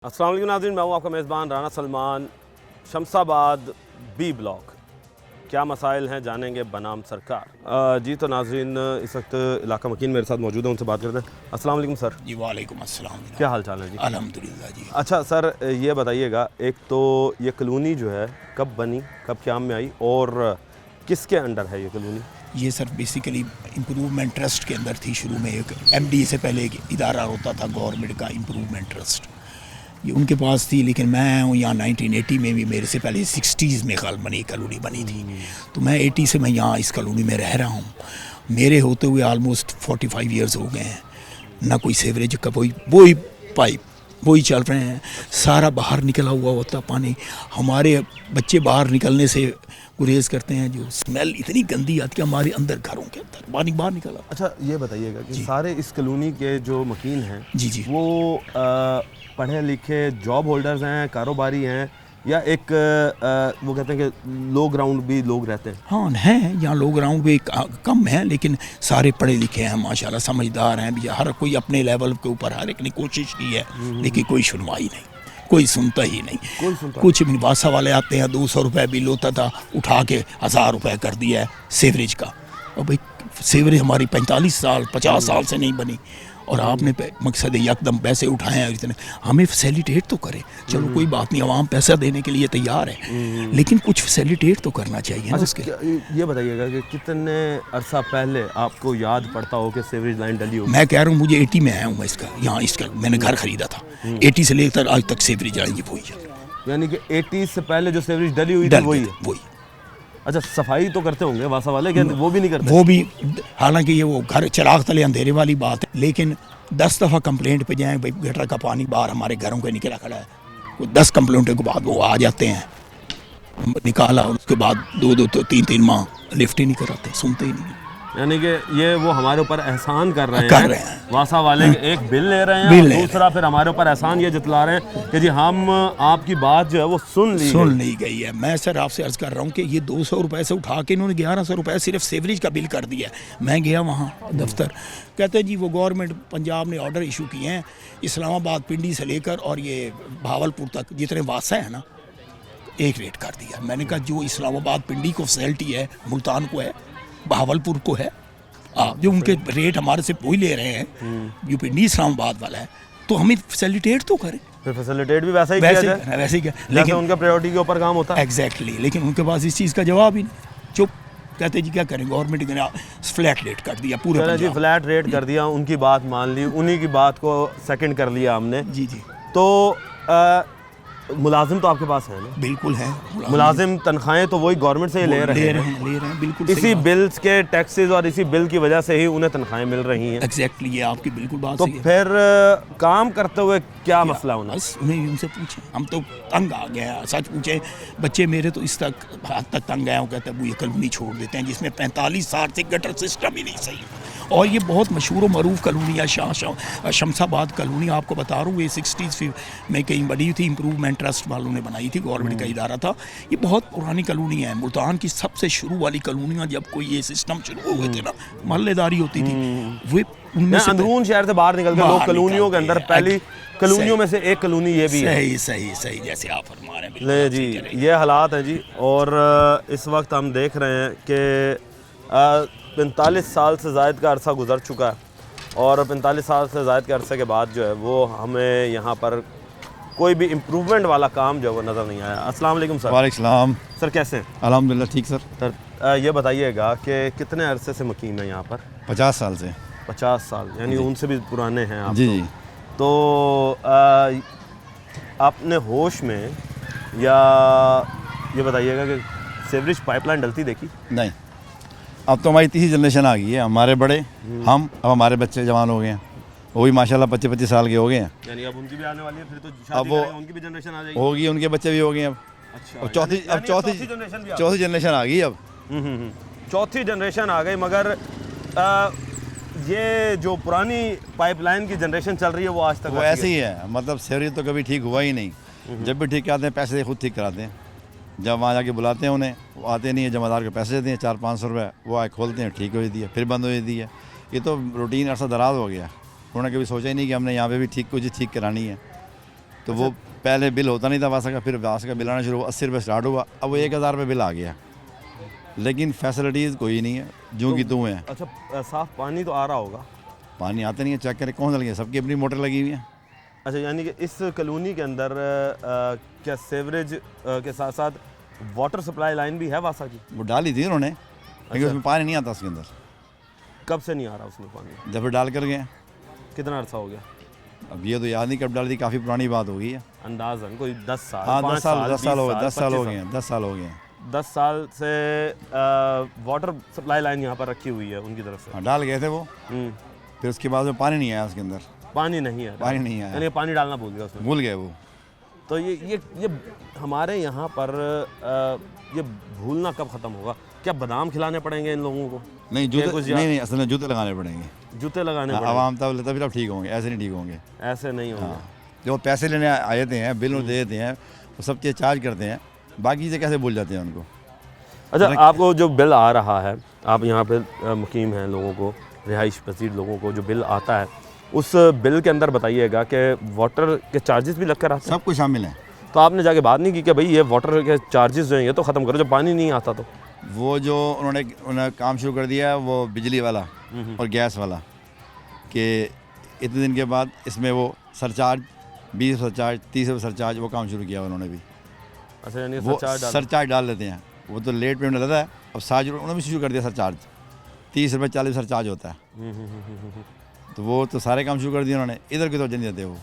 अस्सलाम वालेकुम नाज़रीन, मैं हूँ आपका मेज़बान राना सलमान। शमसाबाद बी ब्लॉक क्या मसाइल हैं जानेंगे बनाम सरकार। जी तो नाज़रीन, इस वक्त इलाका मकीन मेरे साथ मौजूद है, उनसे बात करते हैं। अस्सलाम वालेकुम सर। जी वालेकुम अस्सलाम। क्या हाल चाल है जी? अल्हम्दुलिल्लाह जी। अच्छा सर, ये बताइएगा, एक तो ये कॉलोनी जो है कब बनी, कब क़याम में आई और किसके अंडर है ये कॉलोनी? ये सर बेसिकली इम्प्रूवमेंट ट्रस्ट के अंदर थी। शुरू में एक एमडी से पहले एक इदारा होता था गवर्नमेंट का, इम्प्रूवमेंट ट्रस्ट, ये उनके पास थी। लेकिन मैं हूँ यहाँ 1980 में भी, मेरे से पहले 60s में कॉलोनी बनी थी। तो मैं 80 से मैं यहाँ इस कॉलोनी में रह रहा हूँ। मेरे होते हुए आलमोस्ट 45 ईयर्स हो गए हैं। ना कोई सेवरेज का वही पाइप वही चल रहे हैं। सारा बाहर निकला हुआ होता पानी। हमारे बच्चे बाहर निकलने से गुरेज करते हैं, जो स्मेल इतनी गंदी आती है हमारे अंदर, घरों के अंदर पानी बाहर निकला। अच्छा ये बताइएगा कि सारे इस कॉलोनी के जो मकीन हैं जी वो पढ़े लिखे जॉब होल्डर्स हैं, कारोबारी हैं, या एक वो कहते हैं कि लो ग्राउंड भी लोग रहते हैं? हाँ हैं, यहाँ लोग ग्राउंड भी कम हैं, लेकिन सारे पढ़े लिखे हैं माशाल्लाह, समझदार हैं भी। हर कोई अपने लेवल के ऊपर हर एक ने कोशिश की है, लेकिन कोई सुनवाई नहीं, कोई सुनता ही नहीं। कुछ भी वासा वाले आते हैं, 200 रुपये बिल होता था, उठा के 1000 रुपये कर दिया है सेवरेज का। और भाई सेवरेज हमारी 45 साल 50 साल से नहीं बनी, और आपने मकसद यकदम पैसे उठाए हैं इतने। हमें फैसिलिटेट तो करें, चलो कोई बात नहीं, आवाम पैसा देने के लिए तैयार है, लेकिन कुछ फैसिलिटेट तो करना चाहिए ना उसके। ये बताइएगा कि कितने अरसा पहले आपको याद पड़ता हो कि सीवरेज लाइन डली हो? मैं कह रहा हूँ, मुझे 80 में आया हूँ मैं इसका मैंने घर खरीदा था। 80 से लेकर आज तक सेवरेज लाइन वही है। यानी कि 80 से पहले जो सीवरेज डली हुई थी वही। अच्छा, सफाई तो करते होंगे वासा वाले, क्या वो भी नहीं करते? वो भी, हालांकि ये वो घर चिराग तले अंधेरे वाली बात है, लेकिन 10 दफ़ा कंप्लेंट पे जाएं, भाई गटर का पानी बाहर हमारे घरों के निकला खड़ा है, वो 10 कंप्लेंटों के बाद वो आ जाते हैं, निकाला, उसके बाद 2-2 तो 3-3 माह लिफ्ट ही नहीं कराते, सुनते ही नहीं। यानी कि ये वो हमारे ऊपर एहसान कर रहे हैं। वासा वाले एक बिल ले रहे हैं, और दूसरा फिर हमारे ऊपर एहसान ये जतला रहे हैं कि जी हम आपकी बात जो है वो सुन ली गई है। मैं सर आपसे अर्ज कर रहा हूँ कि ये 200 रुपये से उठा के इन्होंने 1100 रुपये सिर्फ सेवरेज का बिल कर दिया। मैं गया वहाँ दफ्तर, कहते हैं जी वो गवर्नमेंट पंजाब ने ऑर्डर इशू किए हैं, इस्लामाबाद पिंडी से लेकर और ये भावलपुर तक जितने वासा है ना, एक रेट कर दिया। मैंने कहा जो इस्लामाबाद पिंडी को फैसिलिटी है, मुल्तान को है, बहावलपुर को है, जो उनके रेट हमारे से वही ले रहे हैं, जो पिंडी इस्लामाबाद वाला है, तो हमें फैसिलिटेट तो करें। फिर फैसिलिटेट भी वैसा ही किया जाए, वैसे ही क्या, लेकिन उनका प्रायोरिटी के ऊपर काम होता है। एग्जैक्टली, लेकिन उनके पास इस चीज़ का जवाब ही नहीं, चुप। कहते जी क्या करें, गवर्नमेंट ने फ्लैट रेट कर दिया पूरे जी, फ्लैट रेट कर दिया, उनकी बात मान ली, उन्हीं की बात को सेकंड कर लिया हमने। जी तो मुलाजिम तो आपके पास है ना? बिल्कुल है, मुलाजिम तनख्वाहें तो वही गवर्नमेंट से ही ले रहे हैं बिल्कुल। इसी बिल्स के टैक्सेस और इसी बिल की वजह से ही उन्हें तनख्वाहें मिल रही हैं। एग्जैक्टली, ये आपकी बिल्कुल बात तो सही है। फिर काम करते हुए क्या मसला होना? बस उन्हें उनसे पूछें, हम तो तंग आ गए हैं, सच पूछे। बच्चे मेरे तो इस हद तक तंग आए, कहते हैं वो ये कॉलोनी छोड़ देते हैं जिसमें 45 साल से गटर सिस्टम ही नहीं सही। और ये बहुत मशहूर मरूफ कॉलोनी है, शमसाबाद कॉलोनी, आपको बता रहा हूँ, ये 60s में कहीं बनी थी, इम्प्रूवमेंट ट्रस्ट वालों ने बनाई थी, गवर्नमेंट का इदारा था। ये बहुत पुरानी कॉलोनी है, मुल्तान की सबसे शुरू वाली कॉलोनियाँ, जब कोई ये सिस्टम शुरू हुए थे ना, मोहल्लेदारी होती थी, वो उनमें से अंदरून शहर से बाहर निकल के लोग कॉलोनियों के अंदर, पहली कॉलोनियों में से एक कॉलोनी ये भी है। सही जैसे आप फरमा रहे हैं। ले जी, ये हालात हैं जी। और इस वक्त हम देख रहे हैं कि 45 साल से ज़ायद का अरसा गुजर चुका है, और 45 साल से ज़ायद के अरसे के बाद जो है वो हमें यहाँ पर कोई भी इम्प्रूवमेंट वाला काम जो है वो नज़र नहीं आया। अस्सलाम वालेकुम सर। वालेकुम सलाम। सर कैसे हैं? अल्हम्दुलिल्लाह ठीक सर। सर ये बताइएगा कि कितने अरसे से मुकीम है यहाँ पर? 50 साल से। 50 साल, यानी उनसे भी पुराने हैं आप? जी। तो आपने होश में, या ये बताइएगा कि सीवरेज पाइपलाइन डलती देखी? नहीं, अब तो हमारी तीसरी जनरेशन आ गई है, हमारे बड़े, हम, अब हमारे बच्चे जवान हो गए हैं, वो भी माशाल्लाह 25-25 साल के हो गए हैं। यानी अब उनकी भी आने वाली है, फिर तो शादी अब वो उनकी भी जनरेशन आ जाएगी होगी, उनके बच्चे भी हो गए हैं अब। अच्छा, अब चौथी जनरेशन आ गई अब। चौथी जनरेशन आ गई, मगर ये जो पुरानी पाइपलाइन की जनरेशन चल रही है वो आज तक वो ऐसे ही है, मतलब सीवरेज तो कभी ठीक हुआ ही नहीं। जब भी ठीक कराते हैं पैसे से खुद ठीक कराते हैं, जब वहाँ जाके बुलाते हैं उन्हें, वो आते नहीं है, जमादार को पैसे देते हैं 400-500 रुपये, वो आए खोलते हैं, ठीक हो जाती है, फिर बंद हो जाती है। ये तो रूटीन अरसा दराज हो गया, उन्होंने कभी सोचा ही नहीं कि हमने यहाँ पे भी कुछ ठीक करानी है। तो वो पहले बिल होता नहीं था वासा का, फिर वासा का बिल आना शुरू हुआ, 80 रुपये स्टार्ट हुआ, अब वो 1000 रुपये बिल आ गया। लेकिन फैसिलिटीज़ कोई नहीं है, जो कि तुम है। अच्छा, साफ़ पानी तो आ रहा होगा? पानी आता नहीं है, चेक करें कौन लगे हैं, सबकी अपनी मोटर लगी हुई है। अच्छा, यानी कि इस कॉलोनी के अंदर क्या सेवरेज के साथ साथ वाटर सप्लाई लाइन भी है वासा की? वो डाली थी उन्होंने, लेकिन उसमें पानी नहीं आता उसके अंदर। कब से नहीं आ रहा उसमें पानी? जब डाल कर गए। कितना अर्सा हो गया? अब ये तो याद नहीं कब डाली थी, काफ़ी पुरानी बात हो गई है। अंदाज़न कोई 10 साल? हाँ 10 साल, 10 साल हो गए, 10 साल 25 हो गए हैं, 10 साल हो गए हैं। 10 साल से वाटर सप्लाई लाइन यहाँ पर रखी हुई है उनकी तरफ से? हाँ डाल गए थे वो, हम्म, फिर उसके बाद में पानी नहीं आया उसके अंदर, पानी नहीं है? पानी नहीं आया, यानी पानी डालना भूल गया उसमें? भूल गए वो। तो ये हमारे यहाँ पर ये भूलना कब ख़त्म होगा? क्या बादाम खिलाने पड़ेंगे इन लोगों को? नहीं जूते, कुछ नहीं असल में जूते लगाने पड़ेंगे, जूते लगाने पड़ेंगे? आवाम तब ठीक होंगे, ऐसे नहीं ठीक होंगे। ऐसे नहीं होंगे। हाँ, जो पैसे लेने आए थे हैं, बिल दे देते हैं, वो सब चीज़ चार्ज करते हैं, बाकी चीज़ें कैसे भूल जाते हैं उनको। अच्छा, आपको जो बिल आ रहा है, आप यहाँ पे मुकीम हैं, लोगों को, रिहाइश पसीर लोगों को जो बिल आता है, उस बिल के अंदर बताइएगा कि वाटर के चार्जेस भी लग कर आते हैं? सब कुछ शामिल है। तो आपने जाके बात नहीं की कि भाई ये वाटर के चार्जेस जो हैं ये तो ख़त्म करो, जब पानी नहीं आता तो? वो जो उन्होंने काम शुरू कर दिया है वो बिजली वाला और गैस वाला, कि इतने दिन के बाद इसमें वो सरचार्ज 20 सरचार्ज 30 सरचार्ज वो काम शुरू किया उन्होंने भी। अच्छा, यानी वो सरचार्ज डाल लेते हैं, वो तो लेट पेमेंट रहता है, अब साज उन्होंने भी शुरू कर दिया सरचार्ज, 30 रुपये 40 सरचार्ज होता है। तो वो तो सारे काम शुरू कर दिए उन्होंने, इधर की तवज्जो नहीं देते वो,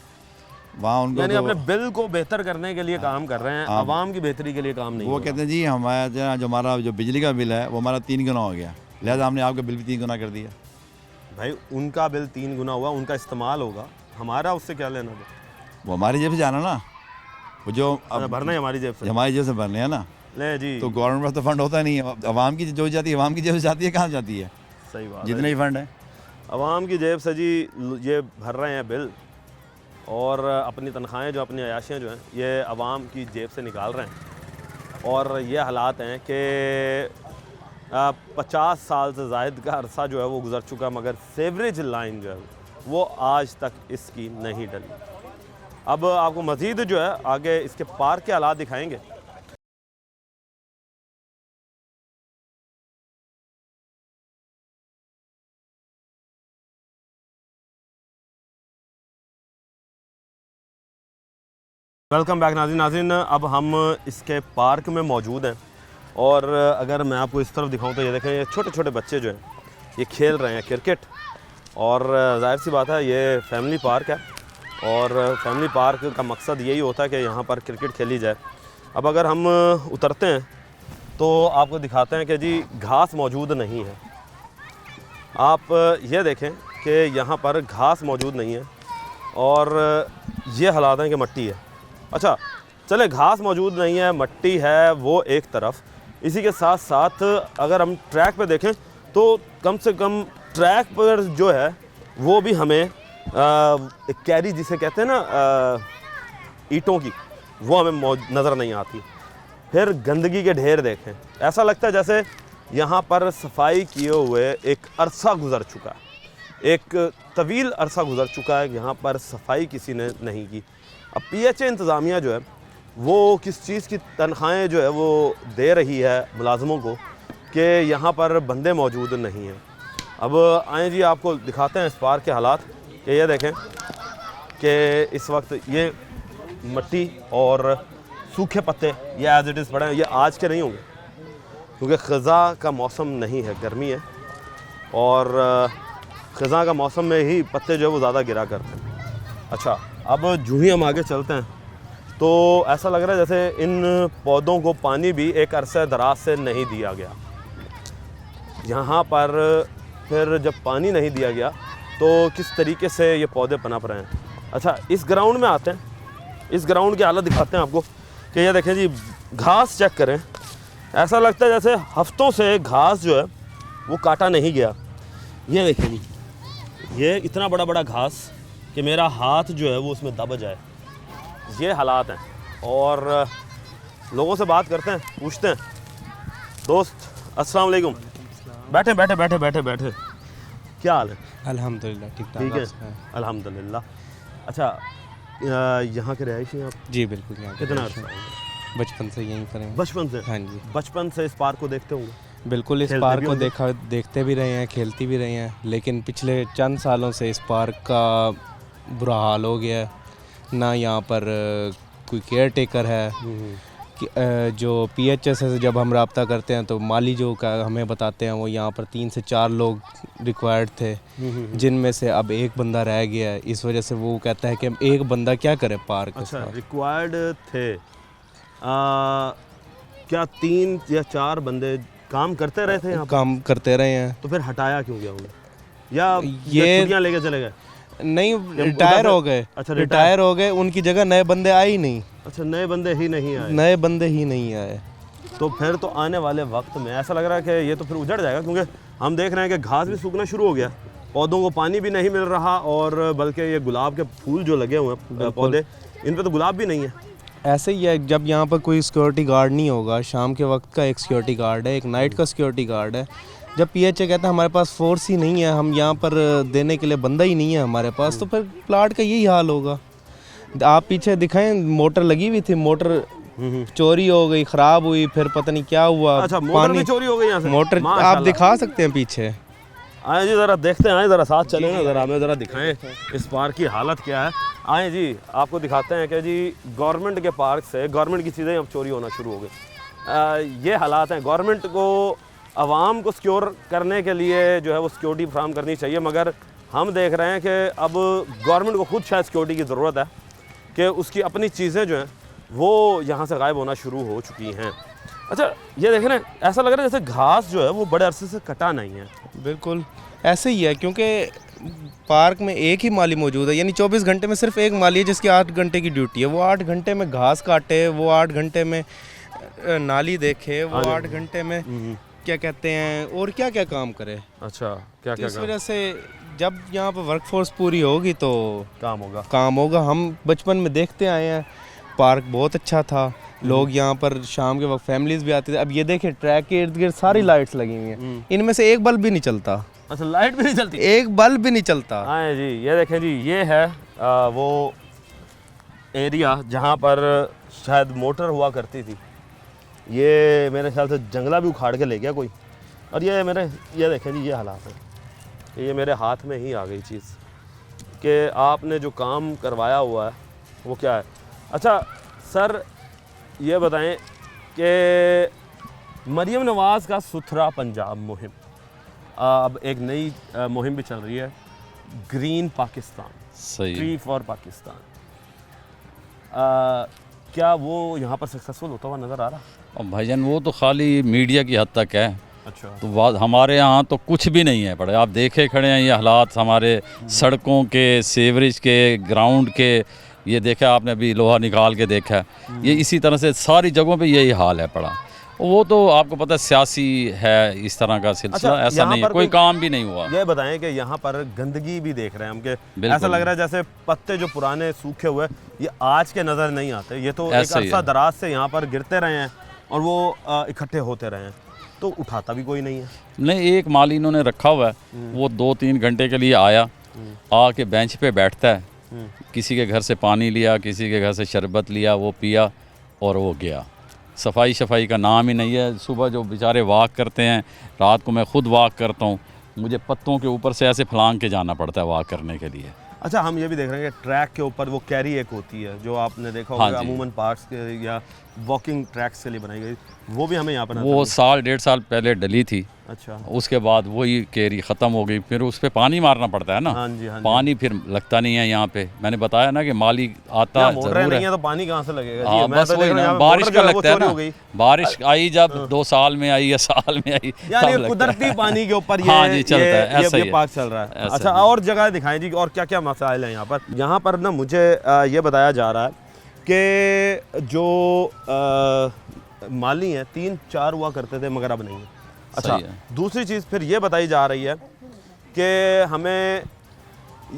वहाँ उनको यानी तो अपने बिल को बेहतर करने के लिए काम कर रहे हैं, आवाम की बेहतरी के लिए काम नहीं। वो कहते हैं जी हमारा जो हमारा जो बिजली का बिल है वो हमारा 3 गुना हो गया, लिहाजा हमने आपका बिल भी 3 गुना कर दिया। भाई उनका बिल 3 गुना हुआ, उनका इस्तेमाल होगा, हमारा उससे क्या लेना था? वो हमारी जेब से जाना ना, वो जो अब भरना है हमारी जेब से? हमारी जेब से भरने हैं ना, ले जी। तो गवर्नमेंट में तो फंड होता नहीं है, अवाम की जो जाती है अवाम की जेब से जाती है, कहाँ जाती है? सही बात, जितने ही फंड है अवाम की जेब से जी ये भर रहे हैं बिल, और अपनी तनख्वाहें जो अपनी अयाशियाँ जो हैं ये अवाम की जेब से निकाल रहे हैं। और ये हालात हैं कि 50 साल से ज़ायद का अरसा जो है वो गुज़र चुका, मगर सेवरेज लाइन जो है वो आज तक इसकी नहीं डली। अब आपको मज़ीद जो है आगे इसके पार्क के हालात दिखाएंगे। वेलकम बैक नाज़रीन, अब हम इसके पार्क में मौजूद हैं, और अगर मैं आपको इस तरफ दिखाऊं तो ये देखें, ये छोटे छोटे बच्चे जो हैं ये खेल रहे हैं क्रिकेट, और जाहिर सी बात है ये फैमिली पार्क है, और फैमिली पार्क का मकसद यही होता है कि यहाँ पर क्रिकेट खेली जाए। अब अगर हम उतरते हैं तो आपको दिखाते हैं कि जी घास मौजूद नहीं है। आप ये देखें कि यहाँ पर घास मौजूद नहीं है, और ये हालात हैं कि मट्टी है। अच्छा चले, घास मौजूद नहीं है, मट्टी है, वो एक तरफ, इसी के साथ साथ अगर हम ट्रैक पे देखें तो कम से कम ट्रैक पर जो है वो भी हमें कैरी जिसे कहते हैं ना ईंटों की, वो हमें नज़र नहीं आती। फिर गंदगी के ढेर देखें, ऐसा लगता है जैसे यहाँ पर सफाई किए हुए एक अरसा गुज़र चुका है, एक तवील अरसा गुज़र चुका है, यहाँ पर सफाई किसी ने नहीं की। अब PHA इंतज़ामिया जो है वो किस चीज़ की तनख्वाहें जो है वो दे रही है मुलाजमों को कि यहाँ पर बंदे मौजूद नहीं हैं। अब आएँ जी आपको दिखाते हैं इस पार्क के हालात, कि ये देखें कि इस वक्त ये मट्टी और सूखे पत्ते ये एज़ इट इज़ पड़े हैं। ये आज के नहीं होंगे क्योंकि ख़ज़ा का मौसम नहीं है, गर्मी है, और ख़ज़ा का मौसम में ही पत्ते जो है वो ज़्यादा गिरा करते हैं। अच्छा, अब जो ही हम आगे चलते हैं तो ऐसा लग रहा है जैसे इन पौधों को पानी भी एक अरसे दराज से नहीं दिया गया। यहाँ पर फिर जब पानी नहीं दिया गया तो किस तरीके से ये पौधे पनप रहे हैं। अच्छा, इस ग्राउंड में आते हैं, इस ग्राउंड की हालत दिखाते हैं आपको कि ये देखें जी, घास चेक करें, ऐसा लगता है जैसे हफ्तों से घास जो है वो काटा नहीं गया। ये देखें जी, ये इतना बड़ा बड़ा घास कि मेरा हाथ जो है वो उसमें दब जाए, ये हालात हैं। और लोगों से बात करते हैं, पूछते हैं। दोस्त अस्सलाम वालेकुम, बैठे बैठे बैठे बैठे बैठे, क्या हाल है? अल्हम्दुलिल्लाह ठीक ठीक है, अल्हम्दुलिल्लाह। अच्छा, यहाँ के रहायशी हैं आप? जी बिल्कुल। यहाँ पे कितना रहायशी अर्सा हैं। हो? बचपन से यहीं पर हैं। बचपन से? हाँ जी बचपन से इस पार्क को देखते होंगे? बिल्कुल। इस खेलते पार्क भी को होंगे? देखते भी रहे हैं, खेलती भी रहे हैं, लेकिन पिछले चंद सालों से इस पार्क का बुरा हाल हो गया है। ना यहाँ पर कोई केयर टेकर है कि जो PHS से जब हम रब्ता करते हैं तो माली जो का हमें बताते हैं वो यहाँ पर 3 से 4 लोग रिक्वायर्ड थे, जिनमें से अब एक बंदा रह गया है। इस वजह से वो कहता है कि हम एक बंदा क्या करे पार्क के अच्छा, साथ। रिक्वायर्ड थे। क्या 3 या 4 बंदे काम करते रहे थे यहाँ पर? काम करते रहे हैं। तो फिर हटाया क्यों गया उन्हें? या ये छुट्टियाँ लेके चले गए? नहीं, रिटायर हो गए। अच्छा, रिटायर हो गए, उनकी जगह नए बंदे आए ही नहीं। अच्छा, नए बंदे ही नहीं आए। नए बंदे ही नहीं आए। तो फिर तो आने वाले वक्त में ऐसा लग रहा है कि ये तो फिर उजड़ जाएगा, क्योंकि हम देख रहे हैं कि घास भी सूखना शुरू हो गया, पौधों को पानी भी नहीं मिल रहा, और बल्कि ये गुलाब के फूल जो लगे हुए हैं पौधे, इन पे तो गुलाब भी नहीं है। ऐसे ही है, जब यहाँ पर कोई सिक्योरिटी गार्ड नहीं होगा, शाम के वक्त का एक सिक्योरिटी गार्ड है, एक नाइट का सिक्योरिटी गार्ड है। जब PHA कहता है हमारे पास फोर्स ही नहीं है, हम यहाँ पर देने के लिए बंदा ही नहीं है हमारे पास, तो फिर प्लाट का यही हाल होगा। आप पीछे दिखाएं, मोटर लगी हुई थी, मोटर चोरी हो गई, ख़राब हुई, फिर पता नहीं क्या हुआ। अच्छा, मोटर भी चोरी हो गई यहाँ से? मोटर आप माशाल्लाह। दिखा सकते हैं पीछे। आए जी, ज़रा देखते हैं, आए ज़रा साथ चलें ना, ज़रा हमें ज़रा दिखाएं इस पार्क की हालत क्या है। आए जी, आपको दिखाते हैं कि जी गवर्नमेंट के पार्क से गवर्नमेंट की चीज़ें अब चोरी होना शुरू हो गई। ये हालात हैं। गवर्नमेंट को आवाम को सिक्योर करने के लिए जो है वो सिक्योरिटी फ्राहम करनी चाहिए, मगर हम देख रहे हैं कि अब गवर्नमेंट को खुद शायद सिक्योरिटी की ज़रूरत है, कि उसकी अपनी चीज़ें जो हैं वो यहाँ से गायब होना शुरू हो चुकी हैं। अच्छा, ये देखें ना, ऐसा लग रहा है जैसे घास जो है वो बड़े अरसे से कटा नहीं है। बिल्कुल ऐसे ही है, क्योंकि पार्क में एक ही माली मौजूद है, यानी 24 घंटे में सिर्फ एक माली है जिसकी 8 घंटे की ड्यूटी है। वो 8 घंटे में घास काटे, वो 8 घंटे में नाली देखे, वो 8 घंटे में क्या कहते हैं और क्या क्या काम करे। अच्छा, क्या तो क्या इस वजह से जब यहाँ पर वर्कफोर्स पूरी होगी तो काम होगा। हम बचपन में देखते आए हैं, पार्क बहुत अच्छा था, लोग यहाँ पर शाम के वक्त फैमिलीज भी आती थी। अब ये देखें, ट्रैक के इर्द गिर्द सारी लाइट्स लगी हुई हैं, इनमें से एक बल्ब भी नहीं चलता। अच्छा, लाइट भी नहीं चलती? एक बल्ब भी नहीं चलता। हाँ जी, ये देखें जी, ये है वो एरिया जहाँ पर शायद मोटर हुआ करती थी। ये मेरे ख्याल से जंगला भी उखाड़ के ले गया कोई। और ये देखें जी, ये हालात है। ये मेरे हाथ में ही आ गई चीज़ कि आपने जो काम करवाया हुआ है वो क्या है। अच्छा सर, ये बताएं कि मरियम नवाज़ का सुथरा पंजाब मुहिम, अब एक नई मुहिम भी चल रही है, ग्रीन पाकिस्तान, सही ट्री फॉर पाकिस्तान। क्या वो यहाँ पर सक्सेसफुल होता हुआ नज़र आ रहा? और भाईजान वो तो खाली मीडिया की हद तक है। अच्छा, तो बात हमारे यहाँ तो कुछ भी नहीं है पड़े। आप देखे खड़े हैं ये हालात हमारे सड़कों के, सीवरेज के, ग्राउंड के। ये देखा आपने, अभी लोहा निकाल के देखा, ये इसी तरह से सारी जगहों पे यही हाल है पड़ा। वो तो आपको पता है सियासी है इस तरह का सिलसिला। अच्छा, ऐसा नहीं है, कोई काम भी नहीं हुआ। ये बताएं कि यहाँ पर गंदगी भी देख रहे हैं हम, कि बिल्कुल। ऐसा लग रहा है जैसे पत्ते जो पुराने सूखे हुए ये आज के नज़र नहीं आते, ये तो एक ऐसा ही अरसा है। दराज से यहाँ पर गिरते रहे हैं और वो इकट्ठे होते रहे हैं, तो उठाता भी कोई नहीं है। नहीं, एक माली इन्होंने रखा हुआ है, वो 2-3 घंटे के लिए आया, आके बेंच पे बैठता है, किसी के घर से पानी लिया, किसी के घर से शरबत लिया, वो पिया और वो गया। सफाई का नाम ही नहीं है। सुबह जो बेचारे वॉक करते हैं, रात को मैं खुद वॉक करता हूँ, मुझे पत्तों के ऊपर से ऐसे फलांग के जाना पड़ता है वॉक करने के लिए। अच्छा, हम ये भी देख रहे हैं कि ट्रैक के ऊपर वो कैरी एक होती है जो आपने देखा हाँ होगा, जी। अमूमन पार्क्स के या वॉकिंग ट्रैक्स के लिए बनाई गई, वो भी हमें यहाँ पर नजर वो आई। 1.5 साल पहले डली थी, अच्छा, उसके बाद वही केरी ख़त्म हो गई। फिर उस पर पानी मारना पड़ता है ना। हाँ जी, हाँ जी। पानी फिर लगता नहीं है यहाँ पे। मैंने बताया ना कि माली आता यहाँ मोटरें ज़रूर नहीं है। है तो पानी कहाँ से लगेगा? हाँ, जी, मैं बस तो देख वही रहा हूँ ना, यहाँ बारिश मोटर का जो है वो लगता है चोरी ना। हो गई। बारिश आई जब 2 साल में आई या साल में आई, यानी तब लगता कुदरती है। पानी के ऊपर ये हाँ जी, चलता है, ऐसा ये ही है। पार्क चल रहा है। ऐसा अच्छा, ही है। और जगह दिखाएं जी, और क्या क्या मसाइल हैं यहाँ पर? यहाँ पर ना मुझे ये बताया जा रहा है कि जो माली हैं 3-4 हुआ करते थे मगर अब नहीं है। अच्छा, सही है। दूसरी चीज़ फिर ये बताई जा रही है कि हमें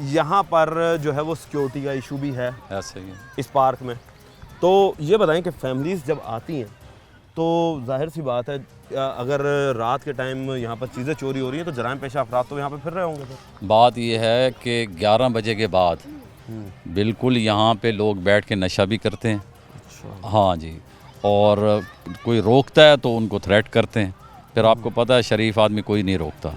यहाँ पर जो है वो सिक्योरिटी का इशू भी है ऐसे ही है। इस पार्क में। तो ये बताएं कि फैमिलीज़ जब आती हैं तो जाहिर सी बात है, अगर रात के टाइम यहाँ पर चीज़ें चोरी हो रही हैं तो जराइम पेशा अफराद तो यहाँ पर फिर रहे होंगे फिर। बात ये है कि 11 बजे के बाद बिल्कुल यहाँ पे लोग बैठ के नशा भी करते हैं। अच्छा। हाँ जी, और कोई रोकता है तो उनको थ्रेट करते हैं, फिर आपको पता है शरीफ आदमी कोई नहीं रोकता।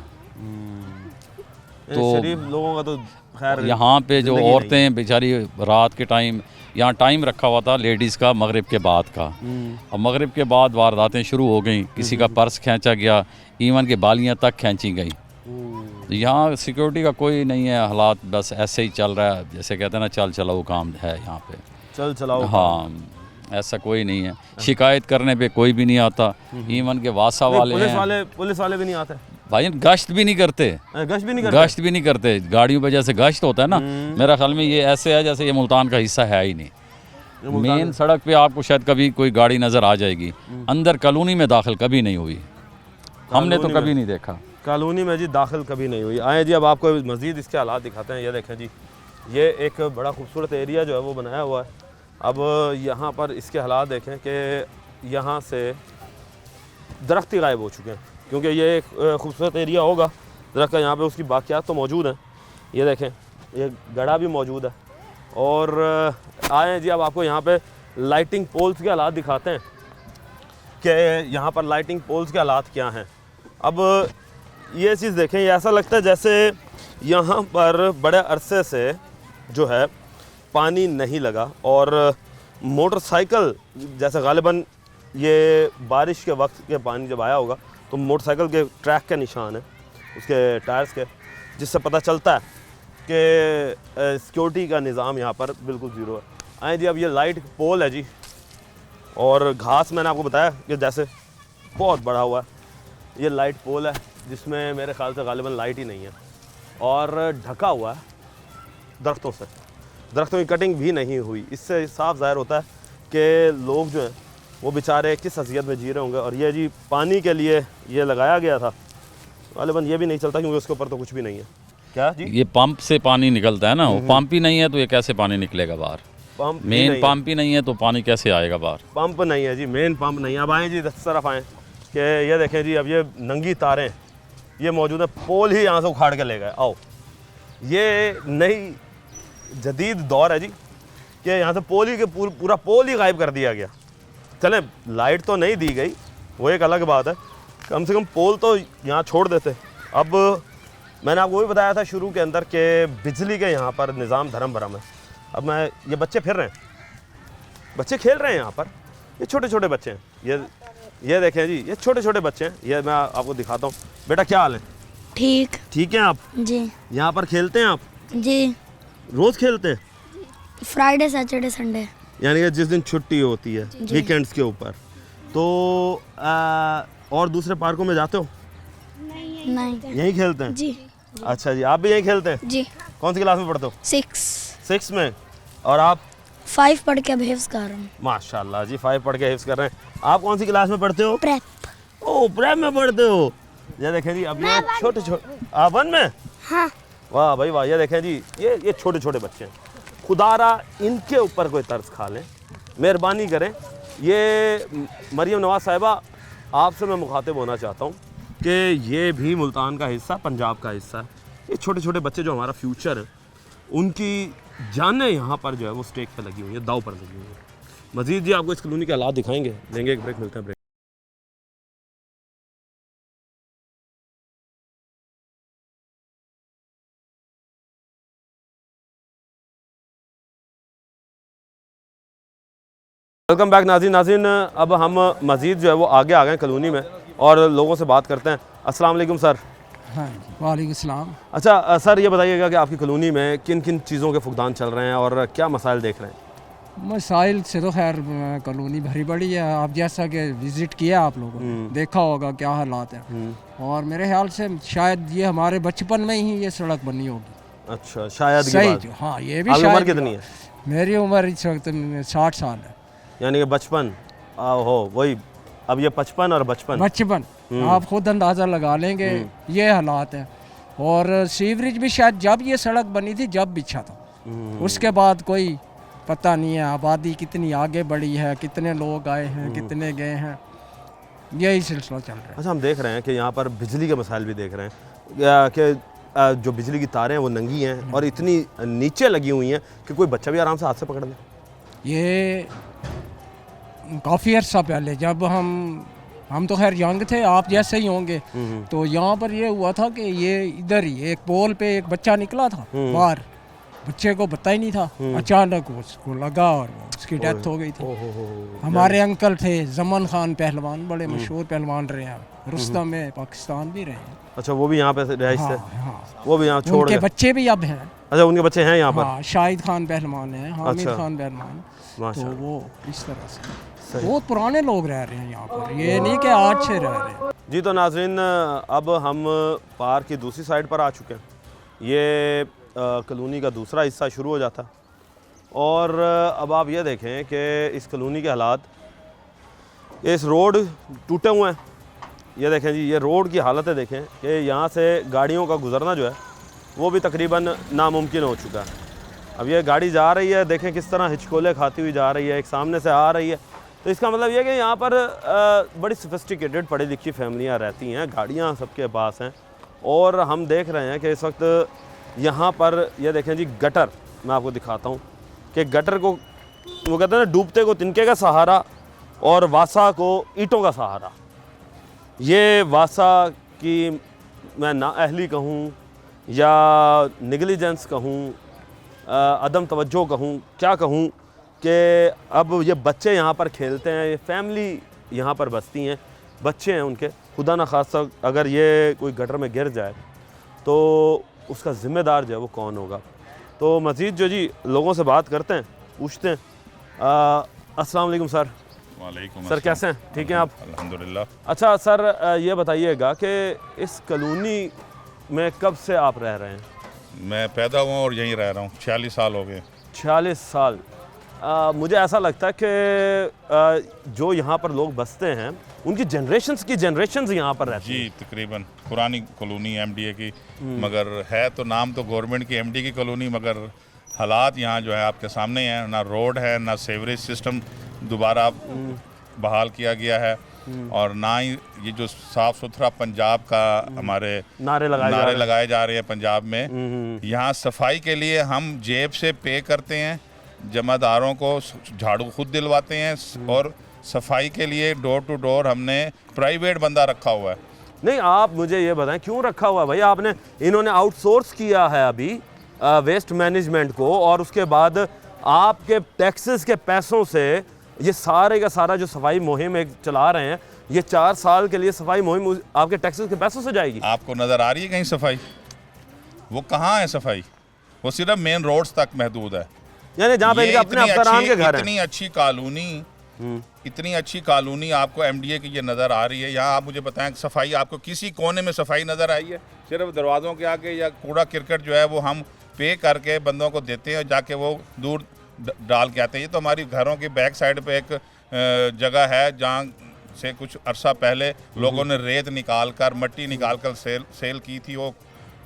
तो शरीफ लोगों का तो खैर यहाँ पे जो ज़िंदगी नहीं औरतें बेचारी रात के टाइम, यहाँ टाइम रखा हुआ था लेडीज़ का मगरिब के बाद का, और मगरिब के बाद वारदातें शुरू हो गई, किसी का पर्स खींचा गया, इवन के बालियाँ तक खींची गई। तो यहाँ सिक्योरिटी का कोई नहीं है, हालात बस ऐसे ही चल रहा है, जैसे कहते हैं ना चल चलाओ काम है यहाँ पे। चल चलाओ। हाँ, ऐसा कोई नहीं है, शिकायत करने पे कोई भी नहीं आता, इवन के वासा वाले हैं, पुलिस वाले भी नहीं आते भाई गश्त भी नहीं करते, गश्त भी नहीं करते। गश्त भी नहीं करते, गाड़ियों पे जैसे गश्त होता है ना, मेरा ख्याल में ये ऐसे है जैसे ये मुल्तान का हिस्सा है ही नहीं। मेन सड़क पे आपको शायद कभी कोई गाड़ी नज़र आ जाएगी, अंदर कॉलोनी में दाखिल कभी नहीं हुई, हमने तो कभी नहीं देखा। कॉलोनी में जी दाखिल कभी नहीं हुई। आए जी अब आपको मज़ीद इसके हालात दिखाते हैं। ये देखें जी, ये एक बड़ा खूबसूरत एरिया जो है वो बनाया हुआ है। अब यहाँ पर इसके हालात देखें कि यहाँ से दरख्त ही गायब हो चुके हैं, क्योंकि ये एक खूबसूरत एरिया होगा, दरख्त का यहाँ पे उसकी बाक़ियात तो मौजूद हैं। ये देखें, ये गड़ा भी मौजूद है। और आए जी अब आपको यहाँ पे लाइटिंग पोल्स के हालात दिखाते हैं कि यहाँ पर लाइटिंग पोल्स के हालात क्या हैं। अब ये चीज़ देखें, ये ऐसा लगता है जैसे यहाँ पर बड़े अरसे से जो है पानी नहीं लगा, और मोटरसाइकिल जैसे गालिबन ये बारिश के वक्त के पानी जब आया होगा तो मोटरसाइकिल के ट्रैक के निशान है उसके टायर्स के, जिससे पता चलता है कि सिक्योरिटी का निज़ाम यहाँ पर बिल्कुल ज़ीरो है। आए जी अब ये लाइट पोल है जी, और घास मैंने आपको बताया कि जैसे बहुत बड़ा हुआ है। ये लाइट पोल है जिसमें मेरे ख्याल से गालिबन लाइट ही नहीं है, और ढका हुआ है दरख्तों से, दरख्तों की कटिंग भी नहीं हुई। इससे साफ ज़ाहिर होता है कि लोग जो हैं वो बेचारे किस अज़ियत में जी रहे होंगे। और ये जी पानी के लिए ये लगाया गया था, गालिबन ये भी नहीं चलता क्योंकि उसके ऊपर तो कुछ भी नहीं है। क्या जी? ये पंप से पानी निकलता है ना, वो पंप ही नहीं है तो ये कैसे पानी निकलेगा बाहर? पंप मेन पंप ही नहीं है तो पानी कैसे आएगा बाहर? पंप नहीं है जी, मेन पंप नहीं है। अब आएँ जी इस तरफ आएँ कि ये देखें जी, अब ये नंगी तारें ये मौजूद है, पोल ही यहाँ से उखाड़ के ले गए। आओ, ये नई जदीद दौर है जी कि यहाँ से पोल ही के पूरा पोल ही गायब कर दिया गया। चले लाइट तो नहीं दी गई, वो एक अलग बात है, कम से कम पोल तो यहाँ छोड़ देते। अब मैंने आपको भी बताया था शुरू के अंदर कि बिजली के यहाँ पर निज़ाम धर्म भरम है। अब मैं ये बच्चे फिर रहे हैं, बच्चे खेल रहे हैं यहाँ पर, ये छोटे छोटे बच्चे हैं। ये देखें जी, ये छोटे छोटे बच्चे हैं। ये मैं आपको दिखाता हूँ। बेटा क्या हाल है? ठीक ठीक है आप? जी। यहाँ पर खेलते हैं आप? जी, रोज़ खेलते हैं? Friday Saturday Sunday. यानी कि जिस दिन छुट्टी होती है वीकेंड्स के ऊपर, तो और दूसरे पार्कों में जाते हो? नहीं। यहीं खेलते हैं? जी। अच्छा जी, आप भी यहीं खेलते हैं? जी। कौन सी क्लास में पढ़ते हो? 6 में। और आप? 5 पढ़ के अब हिफ्ज़ कर रहा हूँ। माशाल्लाह जी, 5 पढ़ के हिफ्ज़ कर रहे हैं। आप कौन सी क्लास में पढ़ते हो? प्रेप। ओह, प्रेप में पढ़ते हो। ये देखें जी, अब ये छोटे छोटे, आप 1 में? हाँ। वाह भाई वाह। ये देखें जी, ये छोटे छोटे बच्चे हैं, खुदारा इनके ऊपर कोई तर्स खा लें, मेहरबानी करें। ये मरियम नवाज साहिबा, आपसे मैं मुखातिब होना चाहता हूँ कि ये भी मुल्तान का हिस्सा, पंजाब का हिस्सा है। ये छोटे छोटे बच्चे जो हमारा फ्यूचर है, उनकी जानें यहाँ पर जो है वो स्टेक पे लगी हुई है, दाव पर लगी हुई है। मज़ीद जी आपको इस कॉलोनी के हालात दिखाएंगे, लेंगे एक ब्रेक, मिलते हैं ब्रेक। वेलकम बैक नाज़रीन। अब हम मज़ीद जो है वो आगे आ गए कॉलोनी में और लोगों से बात करते हैं। अस्सलाम वालेकुम सर। हाँ, वालेकुम सलाम। अच्छा सर, ये बताइएगा कि आपकी कॉलोनी में किन किन चीज़ों के फुकदान चल रहे हैं और क्या मसाइल देख रहे हैं? मसाइल से तो खैर कॉलोनी भरी बड़ी है। आप जैसा कि विज़िट किया आप लोगों ने, देखा होगा क्या हालात हैं। और मेरे ख्याल से शायद ये हमारे बचपन में ही ये सड़क बनी होगी। अच्छा, शायद सही। हाँ, ये भी शायद। शायद। उम्र कितनी है? मेरी उम्र इस वक्त 60 साल है। यानी कि बचपन हो वही, अब ये 55 और बचपन आप खुद अंदाज़ा लगा लेंगे, ये हालात हैं। और सीवरेज भी शायद जब ये सड़क बनी थी जब बिछा था, उसके बाद कोई पता नहीं है। आबादी कितनी आगे बढ़ी है, कितने लोग आए हैं, कितने गए हैं, यही सिलसिला चल रहा है। अच्छा, हम देख रहे हैं कि यहाँ पर बिजली के मसाइल भी देख रहे हैं कि जो बिजली की तारें हैं वो नंगी हैं और इतनी नीचे लगी हुई हैं कि कोई बच्चा भी आराम से हाथ से पकड़ ले। ये काफ़ी अर्सा पहले जब हम तो खैर यंग थे, आप जैसे ही होंगे, तो यहाँ पर ये हुआ था कि ये इधर ही एक पोल पे एक बच्चा निकला था बाहर, बच्चे को पता ही नहीं था, अचानक उसको लगा और उसकी डेथ हो गई थी। हमारे अंकल थे जमन खान पहलवान, बड़े मशहूर पहलवान रहे हैं, रुस्तम में पाकिस्तान भी रहे हैं। अच्छा, वो भी यहाँ पे रहाइश थे? हाँ, वो भी यहाँ छोड़ उनके गए? बच्चे भी अब हैं। अच्छा, उनके बच्चे हैं यहाँ पर? हाँ, शाहिद खान पहलवान है, हामिद अच्छा। खान पहलवान, तो माशाल्लाह। वो इस तरह से बहुत पुराने लोग रह रहे हैं यहाँ पर, ये नहीं कि आज से रह रहे हैं। जी तो नाज़रीन, अब हम पार्क की दूसरी साइड पर आ चुके हैं। ये कॉलोनी का दूसरा हिस्सा शुरू हो जाता है और अब आप ये देखें कि इस कॉलोनी के हालात, इस रोड टूटे हुए हैं। ये देखें जी, ये रोड की हालत देखें कि यहाँ से गाड़ियों का गुजरना जो है वो भी तकरीबन नामुमकिन हो चुका है। अब ये गाड़ी जा रही है, देखें किस तरह हिचकोले खाती हुई जा रही है, एक सामने से आ रही है। तो इसका मतलब ये है कि यहाँ पर बड़ी सोफिस्टिकेटेड पढ़ी लिखी फैमिलियाँ रहती हैं, गाड़ियाँ सबके पास हैं। और हम देख रहे हैं कि इस वक्त यहाँ पर ये देखें जी, गटर मैं आपको दिखाता हूँ कि गटर को वो कहते हैं ना, डूबते को तिनके का सहारा और वासा को ईंटों का सहारा। ये वासा की मैं नाअहली कहूँ या निगलिजेंस कहूँ, अदम तवज्जो कहूँ, क्या कहूँ, कि अब ये बच्चे यहाँ पर खेलते हैं, ये फैमिली यहाँ पर बसती हैं, बच्चे हैं उनके, खुदा न खासा अगर ये कोई गटर में गिर जाए तो उसका ज़िम्मेदार जो है वो कौन होगा। तो मज़ीद जो जी लोगों से बात करते हैं, पूछते हैं। अस्सलाम वालेकुम सर। वालेकुम सर, कैसे हैं? ठीक हैं आप? अल्हम्दुलिल्लाह। अच्छा सर, ये बताइएगा कि इस कॉलोनी में कब से आप रह रहे हैं? मैं पैदा हुआ और यहीं रह रहा हूँ, 46 साल हो गए। 46 साल। मुझे ऐसा लगता है कि जो यहाँ पर लोग बसते हैं उनकी जनरेशन्स यहाँ पर रहती जी, तकरीबन पुरानी कॉलोनी एमडीए की, मगर है तो नाम तो गवर्नमेंट की एमडी की कॉलोनी, मगर हालात यहाँ जो है आपके सामने हैं। ना रोड है, ना सीवरेज सिस्टम दोबारा बहाल किया गया है, और ना ही ये जो साफ़ सुथरा पंजाब का हमारे नारे लगाए जा रहे हैं पंजाब में। यहाँ सफाई के लिए हम जेब से पे करते हैं, जमादारों को झाड़ू खुद दिलवाते हैं, और सफाई के लिए डोर टू डोर हमने प्राइवेट बंदा रखा हुआ है। नहीं, आप मुझे ये बताएं क्यों रखा हुआ है भाई आपने? इन्होंने आउटसोर्स किया है अभी वेस्ट मैनेजमेंट को, और उसके बाद आपके टैक्सेस के पैसों से ये सारे का सारा जो सफाई मुहिम एक चला रहे हैं, ये 4 साल के लिए सफाई मुहिम आपके टैक्सेस के पैसों से जाएगी। आपको नज़र आ रही है कहीं सफाई? वो कहाँ है सफाई? वो सिर्फ मेन रोड्स तक महदूद है। यानी जहाँ पे इनके अपने अफसरान के घर हैं। इतनी अच्छी कॉलोनी आपको एमडीए की ये नज़र आ रही है। यहाँ आप मुझे बताएं, सफाई आपको किसी कोने में सफाई नज़र आई है? सिर्फ दरवाज़ों के आगे, या कूड़ा क्रिकेट जो है वो हम पे करके बंदों को देते हैं, जाके वो दूर डाल के आते हैं। ये तो हमारी घरों की बैक साइड पे एक जगह है जहाँ से कुछ अरसा पहले लोगों ने रेत निकाल कर, मट्टी निकाल कर सेल की थी। वो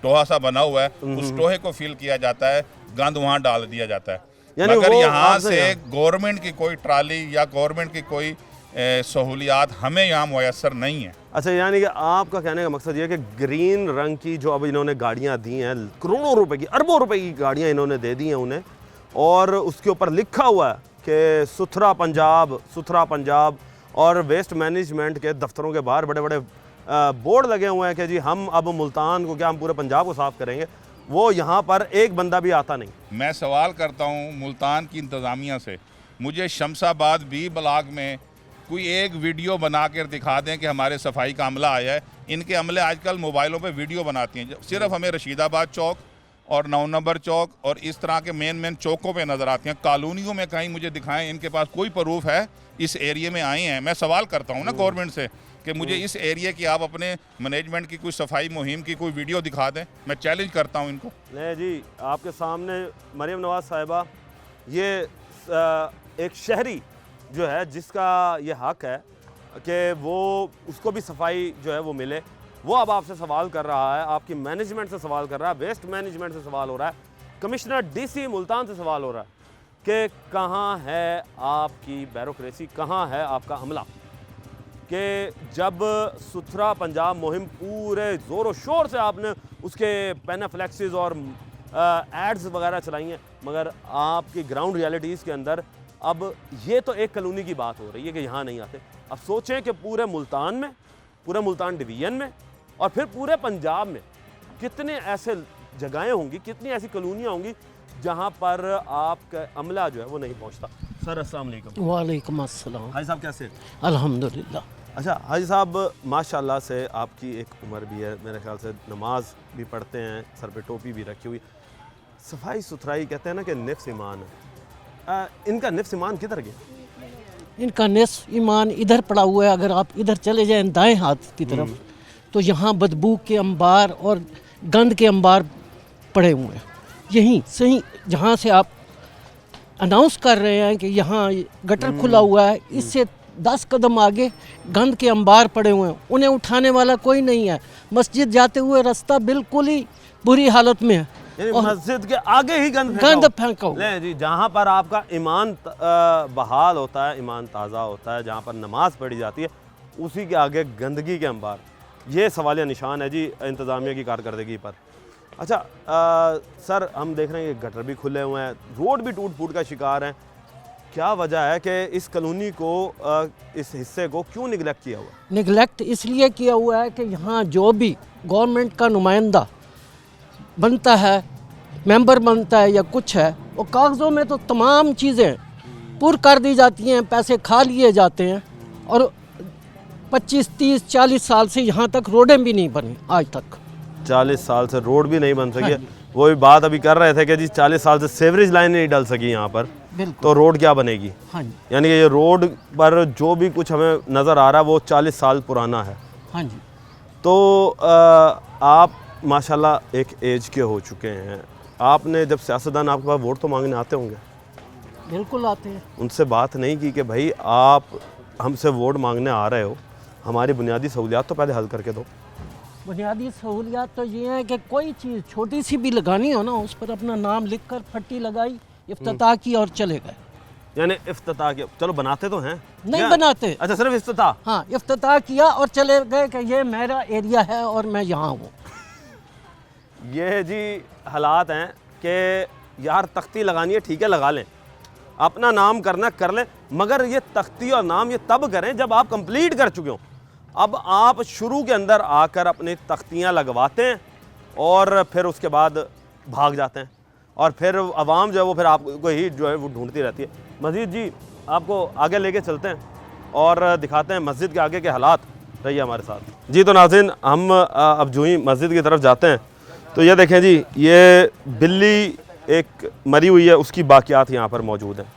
टोहा सा बना हुआ है, उस टोहे को फिल किया जाता है, गंद वहाँ डाल दिया जाता है। मगर यहाँ से गवर्नमेंट की कोई ट्राली या गवर्नमेंट की कोई सहूलियात हमें यहाँ मुयसर नहीं है। अच्छा, यानी कि आपका कहने का मकसद ये है कि ग्रीन रंग की जो अब इन्होंने गाड़ियाँ दी हैं, करोड़ों रुपए की, अरबों रुपए की गाड़ियाँ इन्होंने दे दी हैं उन्हें, और उसके ऊपर लिखा हुआ है कि सुथरा पंजाब, और वेस्ट मैनेजमेंट के दफ्तरों के बाहर बड़े बड़े बोर्ड लगे हुए हैं कि जी हम अब मुल्तान को क्या, हम पूरे पंजाब को साफ़ करेंगे। वो यहाँ पर एक बंदा भी आता नहीं। मैं सवाल करता हूँ मुल्तान की इंतज़ामिया से, मुझे शमशाबाद बी ब्लॉक में कोई एक वीडियो बना कर दिखा दें कि हमारे सफाई का अमला आया है। इनके अमले आजकल मोबाइलों पे वीडियो बनाती हैं, सिर्फ हमें रशीदाबाद चौक और 9 नंबर चौक और इस तरह के मेन चौकों पे नज़र आती हैं। कॉलोनियों में कहीं मुझे दिखाएं, इनके पास कोई प्रूफ है इस एरिया में आए हैं। मैं सवाल करता हूँ ना गवर्नमेंट से कि मुझे इस एरिया की आप अपने मैनेजमेंट की कोई सफाई मुहिम की कोई वीडियो दिखा दें। मैं चैलेंज करता हूँ इनको। नहीं जी, आपके सामने मरियम नवाज साहिबा, ये एक शहरी जो है जिसका ये हक है कि वो उसको भी सफाई जो है वो मिले, वो अब आपसे सवाल कर रहा है, आपकी मैनेजमेंट से सवाल कर रहा है, वेस्ट मैनेजमेंट से सवाल हो रहा है, कमिश्नर डीसी मुल्तान से सवाल हो रहा है कि कहाँ है आपकी ब्यूरोक्रेसी, कहाँ है आपका अमला, कि जब सुथरा पंजाब मुहिम पूरे ज़ोर व शोर से आपने उसके पेनाफ्लेक्सेस और एड्स वगैरह चलाई हैं, मगर आपकी ग्राउंड रियलिटीज़ के अंदर अब ये तो एक कॉलोनी की बात हो रही है कि यहाँ नहीं आते। अब सोचें कि पूरे मुल्तान में, पूरे मुल्तान डिवीज़न में और फिर पूरे पंजाब में कितने ऐसे जगहें होंगी, कितनी ऐसी कॉलोनियाँ होंगी जहाँ पर आपका अमला जो है वो नहीं पहुँचता। सर अस्सलाम वालेकुम। वालेकुम अस्सलाम। हाजी साहब कैसे हैं? अल्हम्दुलिल्लाह। अच्छा हाजी साहब, माशाल्लाह से आपकी एक उम्र भी है, मेरे ख्याल से नमाज भी पढ़ते हैं, सर पे टोपी भी रखी हुई, सफाई सुथराई कहते हैं ना कि निफ्स ईमान है। इनका निफ्स ईमान किधर गया? इनका निस्फ ईमान इधर पड़ा हुआ है। अगर आप इधर चले जाएं दाएं हाथ की तरफ तो यहाँ बदबू के अंबार और गंद के अंबार पड़े हुए हैं। यहीं सही जहाँ से आप अनाउंस कर रहे हैं कि यहाँ गटर खुला हुआ है, इससे 10 कदम आगे गंद के अंबार पड़े हुए हैं, उन्हें उठाने वाला कोई नहीं है। मस्जिद जाते हुए रास्ता बिल्कुल ही बुरी हालत में है। मस्जिद के आगे ही गंद फेंका हुआ ले जी, जहाँ पर आपका ईमान बहाल होता है, ईमान ताज़ा होता है, जहाँ पर नमाज पढ़ी जाती है, उसी के आगे गंदगी के अंबार। ये सवालिया निशान है जी इंतज़ामिया की कारकर्दगी पर। अच्छा सर, हम देख रहे हैं कि गटर भी खुले हुए हैं, रोड भी टूट फूट का शिकार हैं। क्या वजह है कि इस कॉलोनी को, इस हिस्से को क्यों निगलेक्ट किया हुआ? निगलेक्ट इसलिए किया हुआ है कि यहाँ जो भी गवर्नमेंट का नुमाइंदा बनता है, मेंबर बनता है या कुछ है, वो कागज़ों में तो तमाम चीज़ें पूर कर दी जाती हैं, पैसे खा लिए जाते हैं और 25, 30, 40 साल से यहाँ तक रोडें भी नहीं बनी आज तक। 40 साल से रोड भी नहीं बन सकी है। वो भी बात अभी कर रहे थे कि जी 40 साल से सीवरेज लाइन नहीं डल सकी यहाँ पर, तो रोड क्या बनेगी? हाँ जी। यानी कि ये रोड पर जो भी कुछ हमें नज़र आ रहा है वो 40 साल पुराना है। हाँ जी। तो आप माशाल्लाह एक एज के हो चुके हैं, आपने जब सियासतदान आपके पास वोट तो मांगने आते होंगे? बिल्कुल आते हैं। उनसे बात नहीं की कि भाई आप हमसे वोट मांगने आ रहे हो, हमारी बुनियादी सहूलियात तो पहले हल करके दो? बुनियादी सहूलियात तो ये है कि कोई चीज़ छोटी सी भी लगानी हो ना, उस पर अपना नाम लिखकर पट्टी लगाई, इफ्तिताह की और चले गए। यानी इफ्तिताह किया, चलो बनाते तो हैं? नहीं बनाते। अच्छा, सिर्फ इफ्तिताह? हाँ, इफ्तिताह किया और चले गए कि ये मेरा एरिया है और मैं यहाँ हूँ। ये जी हालात हैं कि यार तख्ती लगानी है, ठीक है लगा लें, अपना नाम करना कर लें, मगर ये तख्ती और नाम ये तब करें जब आप कंप्लीट कर चुके हो। अब आप शुरू के अंदर आकर अपनी तख्तियाँ लगवाते हैं और फिर उसके बाद भाग जाते हैं और फिर आवाम जो है वो फिर आपको ही जो है वो ढूंढती रहती है। मस्जिद जी आपको आगे लेके चलते हैं और दिखाते हैं मस्जिद के आगे के हालात, रहिए हमारे साथ जी। तो नाज़रीन, हम अब जो ही मस्जिद की तरफ जाते हैं तो ये देखें जी, ये बिल्ली एक मरी हुई है, उसकी बाकियात यहाँ पर मौजूद हैं,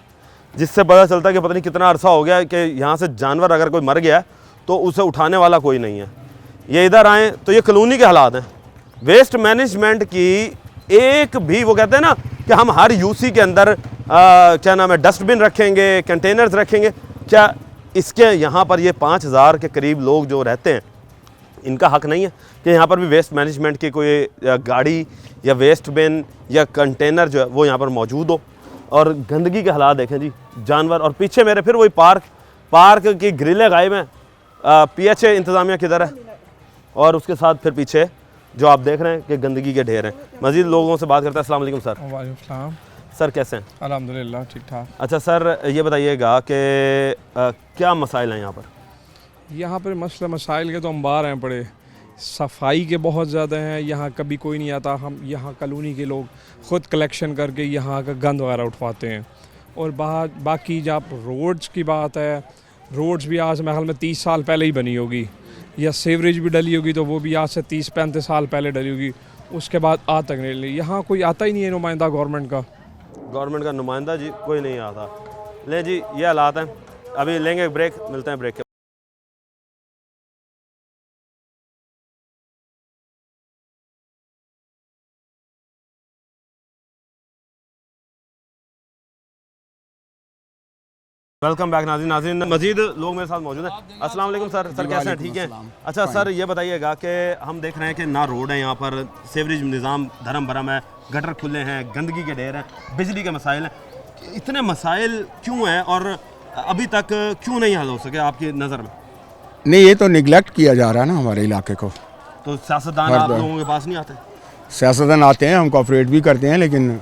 जिससे पता चलता है कि पता नहीं कितना अरसा हो गया है कि यहाँ से जानवर अगर कोई मर गया है तो उसे उठाने वाला कोई नहीं है। ये इधर आएँ तो ये कॉलोनी के हालात हैं। वेस्ट मैनेजमेंट की एक भी, वो कहते हैं ना कि हम हर यूसी के अंदर क्या नाम है, डस्टबिन रखेंगे, कंटेनर्स रखेंगे, क्या इसके यहाँ पर ये 5000 के करीब लोग जो रहते हैं, इनका हक नहीं है कि यहाँ पर भी वेस्ट मैनेजमेंट की कोई गाड़ी या वेस्ट बिन या कंटेनर जो है वो यहाँ पर मौजूद हो? और गंदगी के हालात देखें जी, जानवर, और पीछे मेरे फिर वही पार्क की ग्रिलें गायब हैं। PHA इंतज़ामिया किधर है? और उसके साथ फिर पीछे जो आप देख रहे हैं कि गंदगी के ढेर हैं। मज़ीद लोगों से बात करते हैं। अस्सलाम वालेकुम सर। वालेकुम सलाम। सर कैसे हैं? अल्हम्दुलिल्लाह ठीक ठाक। अच्छा सर, ये बताइएगा कि क्या मसाइल हैं यहाँ पर? यहाँ पर मसला मसाइल के तो अंबार हैं पड़े, सफाई के बहुत ज़्यादा हैं। यहाँ कभी कोई नहीं आता, हम यहाँ कॉलोनी के लोग ख़ुद कलेक्शन करके यहाँ का गंद वगैरह उठवाते हैं। और बाकी जब रोड्स की बात है, रोड्स भी आज महल में 30 साल पहले ही बनी होगी, या सीवरेज भी डली होगी तो वो भी आज से 30-35 साल पहले डली होगी, उसके बाद आज तक नहीं ली। यहाँ कोई आता ही नहीं है नुमाइंदा गवर्नमेंट का नुमाइंदा जी कोई नहीं आता। ले जी, ये हालात हैं। अभी लेंगे ब्रेक, मिलते हैं ब्रेक के। वेलकम बैक नाज़रीन। मज़ीद लोग मेरे साथ मौजूद हैं। अस्सलाम वालेकुम सर। सर कैसे हैं? ठीक है। अच्छा सर, ये बताइएगा कि हम देख रहे हैं कि ना रोड है यहाँ पर, सीवरेज निज़ाम धर्म भरम है, गटर खुले हैं, गंदगी के ढेर हैं, बिजली के मसाइल हैं। इतने मसाइल क्यों हैं और अभी तक क्यों नहीं हल हो सके आपकी नज़र में? नहीं, ये तो निगलेक्ट किया जा रहा है ना हमारे इलाके को। तो सियासतदान आप लोगों के पास नहीं आते? सियासतदान आते हैं, हम कोऑपरेट भी करते हैं, लेकिन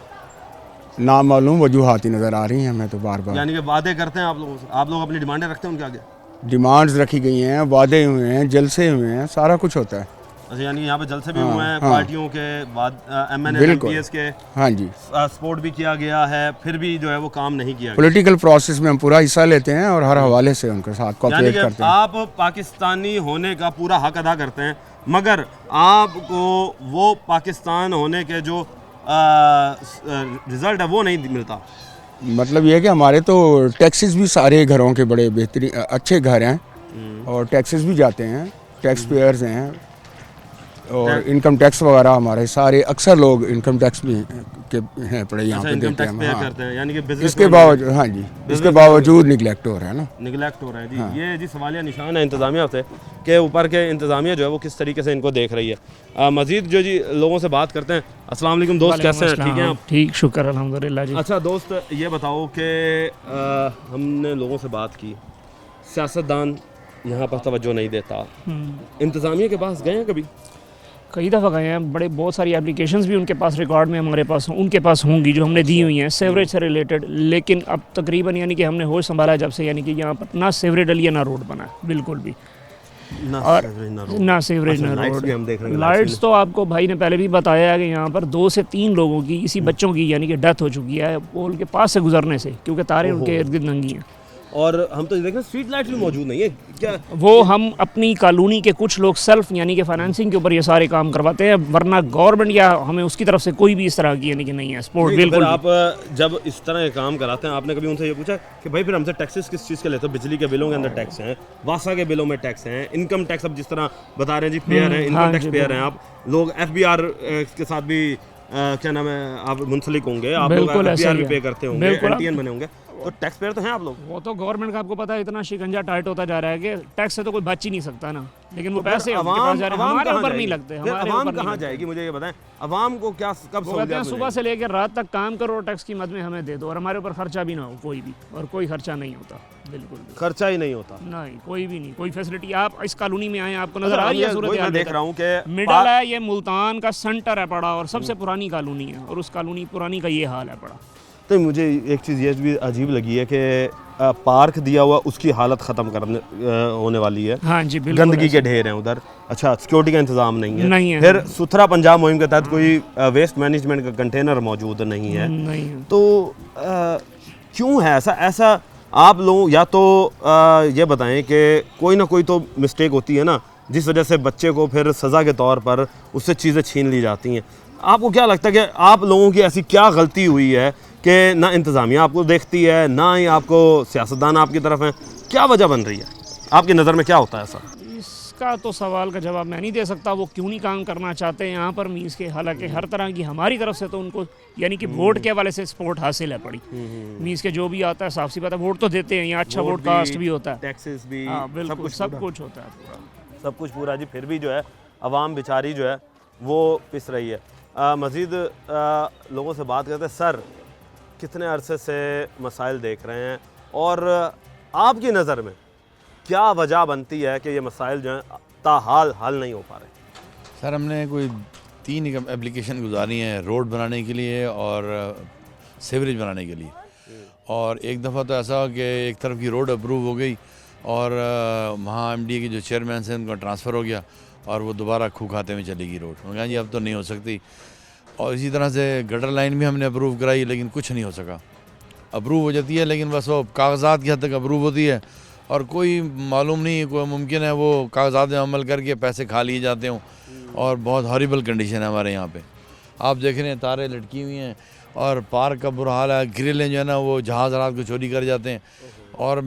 नामालूम वजूहात ही नज़र आ रही हैं हमें तो बार बार। यानी कि वादे करते हैं आप लोगों से, आप लोग अपनी डिमांडें रखते हैं उनके आगे? डिमांड्स रखी गई हैं, वादे हुए हैं, जलसे हुए हैं, सारा कुछ होता है। अच्छा, यानी यहाँ पे जलसे भी हाँ, हुए हैं, हाँ। पार्टियों के बाद MNA बिल्कुल। MPs के हाँ जी, सपोर्ट भी किया गया है, फिर भी जो है वो काम नहीं किया गया। पॉलिटिकल प्रोसेस में हम पूरा हिस्सा लेते हैं और हर हवाले से उनके साथ यानी कोऑपरेट कि करते हैं। आप पाकिस्तानी होने का पूरा हक अदा करते हैं, मगर आपको वो पाकिस्तान होने के जो रिजल्ट है वो नहीं मिलता। मतलब ये है कि हमारे तो टैक्सेस भी सारे घरों के बड़े बेहतरीन अच्छे घर हैं और टैक्सेस भी जाते हैं, टैक्स पेयर्स हैं और इनकम टैक्स वगैरह हमारे सारे अक्सर लोग इनकम टैक्स भी के हैं पड़े यहाँ पे इनकम देते टैक्स पे हैं। करते हैं, यानी कि हाँ, बिजनेस इसके बावजूद, हाँ जी, इसके बावजूद निगलेक्ट हो रहा है ना, निगलेक्ट हो रहा है जी। हाँ। ये जी सवालिया निशान है इंतज़ामिया से कि ऊपर के इंतज़ामिया जो है वो किस तरीके से इनको देख रही है। मज़ीद जो जी लोगों से बात करते हैं। अस्सलाम वालेकुम दोस्त, कैसे हैं? ठीक हैं आप? ठीक, शुक्र अल्हम्दुलिल्लाह जी। अच्छा दोस्त, ये बताओ कि हमने लोगों से बात की, सियासतदान यहाँ पर तवज्जो नहीं देता, इंतज़ामिया के पास गए हैं कभी? कई दफ़ा गए हैं, बड़े बहुत सारी एप्लीकेशंस भी उनके पास रिकॉर्ड में हमारे पास उनके पास होंगी जो हमने दी हुई हैं सेवरेज से रिलेटेड, लेकिन अब तकरीबन यानी कि हमने होश संभाला जब से, यानी कि यहाँ पर ना सेवरेज डलिया ना रोड बना है बिल्कुल भी, और ना सेवरेज ना रोड। लाइट्स तो आपको भाई ने पहले भी बताया है कि यहाँ पर 2 से 3 लोगों की, इसी बच्चों की यानी कि डेथ हो चुकी है पोल के पास से गुजरने से, क्योंकि तारे उनके इर्द गिर्द नंगी हैं। और हम तो देख रहे हैं स्ट्रीट लाइट भी मौजूद नहीं है क्या? वो हम अपनी कॉलोनी के कुछ लोग सेल्फ यानी कि फाइनेंसिंग के ऊपर ये सारे काम करवाते हैं, वरना गवर्नमेंट या हमें उसकी तरफ से कोई भी इस तरह की यानी कि नहीं है सपोर्ट बिल्कुल। आप जब इस तरह के काम कराते हैं, आपने कभी उनसे ये पूछा कि भाई फिर हमसे टैक्सेस किस चीज़ के लेते हो? बिजली के बिलों के अंदर टैक्स हैं, वासा के बिलों में टैक्स हैं, इनकम टैक्स अब जिस तरह बता रहे हैं जी पेयर है, इनकम टैक्स पेयर हैं आप लोग, FBR के साथ भी क्या नाम है आप मुंसलिक होंगे, आप लोग FBR भी पे करते होंगे, NTN बने होंगे, तो टैक्स पेयर तो हैं आप लोग। वो तो गवर्नमेंट का आपको पता है इतना शिकंजा टाइट होता जा रहा है कि टैक्स से तो कोई बच ही नहीं सकता ना, लेकिन वो पैसे हमारे ऊपर नहीं लगते, हमारे ऊपर कहाँ जाएगी? मुझे ये बताएं, अवाम को क्या कब कहते हैं सुबह से लेकर रात तक काम करो, टैक्स की मद में हमें दे दो और हमारे ऊपर खर्चा भी ना हो कोई भी, और कोई खर्चा नहीं होता, बिल्कुल खर्चा ही नहीं होता, नहीं कोई भी नहीं, कोई फैसिलिटी। आप इस कॉलोनी में आए, आपको नजर आ रही है सूरत, मैं देख रहा हूँ कि मिडल है, ये मुल्तान का सेंटर है पड़ा और सबसे पुरानी कॉलोनी है, और उस कॉलोनी पुरानी का ये हाल है पड़ा। तो मुझे एक चीज़ ये भी अजीब लगी है कि पार्क दिया हुआ उसकी हालत ख़त्म करने होने वाली है। हाँ जी, बिल्कुल गंदगी के ढेर हैं उधर, अच्छा सिक्योरिटी का इंतज़ाम नहीं है, नहीं है। फिर सुथरा पंजाब मुहिम के तहत कोई वेस्ट मैनेजमेंट का कंटेनर मौजूद नहीं है, तो क्यों है ऐसा आप लोग या तो ये बताएं कि कोई ना कोई तो मिस्टेक होती है ना, जिस वजह से बच्चे को फिर सज़ा के तौर पर उससे चीज़ें छीन ली जाती हैं। आपको क्या लगता है कि आप लोगों की ऐसी क्या गलती हुई है कि ना इंतज़ामिया आपको देखती है, ना ही आपको सियासतदान आपकी तरफ हैं? क्या वजह बन रही है आपकी नज़र में, क्या होता है ऐसा? इसका तो सवाल का जवाब मैं नहीं दे सकता, वो क्यों नहीं काम करना चाहते हैं यहाँ पर मीन्स के, हालांकि हर तरह की हमारी तरफ से तो उनको यानी कि वोट के हवाले से सपोर्ट हासिल है पड़ी, मीन्स के जो भी आता है साफ सी बात है वोट तो देते हैं, यहाँ अच्छा वोट कास्ट भी होता है, टैक्सेस भी, बिल्कुल सब कुछ होता है पूरा, सब कुछ पूरा जी, फिर भी जो है अवाम बेचारी जो है वो पिस रही है। मज़ीद लोगों से बात करते हैं, सर कितने अरसे से मसाइल देख रहे हैं और आपकी नज़र में क्या वजह बनती है कि ये मसाइल जो हैं ताहाल हल नहीं हो पा रहे? सर हमने कोई 3 एप्लीकेशन गुजारी हैं, रोड बनाने के लिए और सीवरेज बनाने के लिए, और एक दफ़ा तो ऐसा कि एक तरफ की रोड अप्रूव हो गई और वहाँ MDA के जो चेयरमैन से उनका ट्रांसफ़र हो गया और वो दोबारा खू खाते में चलेगी रोड, उन्होंने कहा जी अब तो नहीं हो सकती। और इसी तरह से गटर लाइन भी हमने अप्रूव कराई, लेकिन कुछ नहीं हो सका, अप्रूव हो जाती है लेकिन बस वो कागजात की हद तक अप्रूव होती है और कोई मालूम नहीं, कोई मुमकिन है वो कागजात में अमल करके पैसे खा लिए जाते हों, और बहुत हॉरिबल कंडीशन है हमारे यहाँ पे। आप देख रहे हैं तारे लटकी हुई हैं और पार्क का बुरा हाल है, ग्रिलें जो है ना वो जहाज़ रात को चोरी कर जाते हैं, और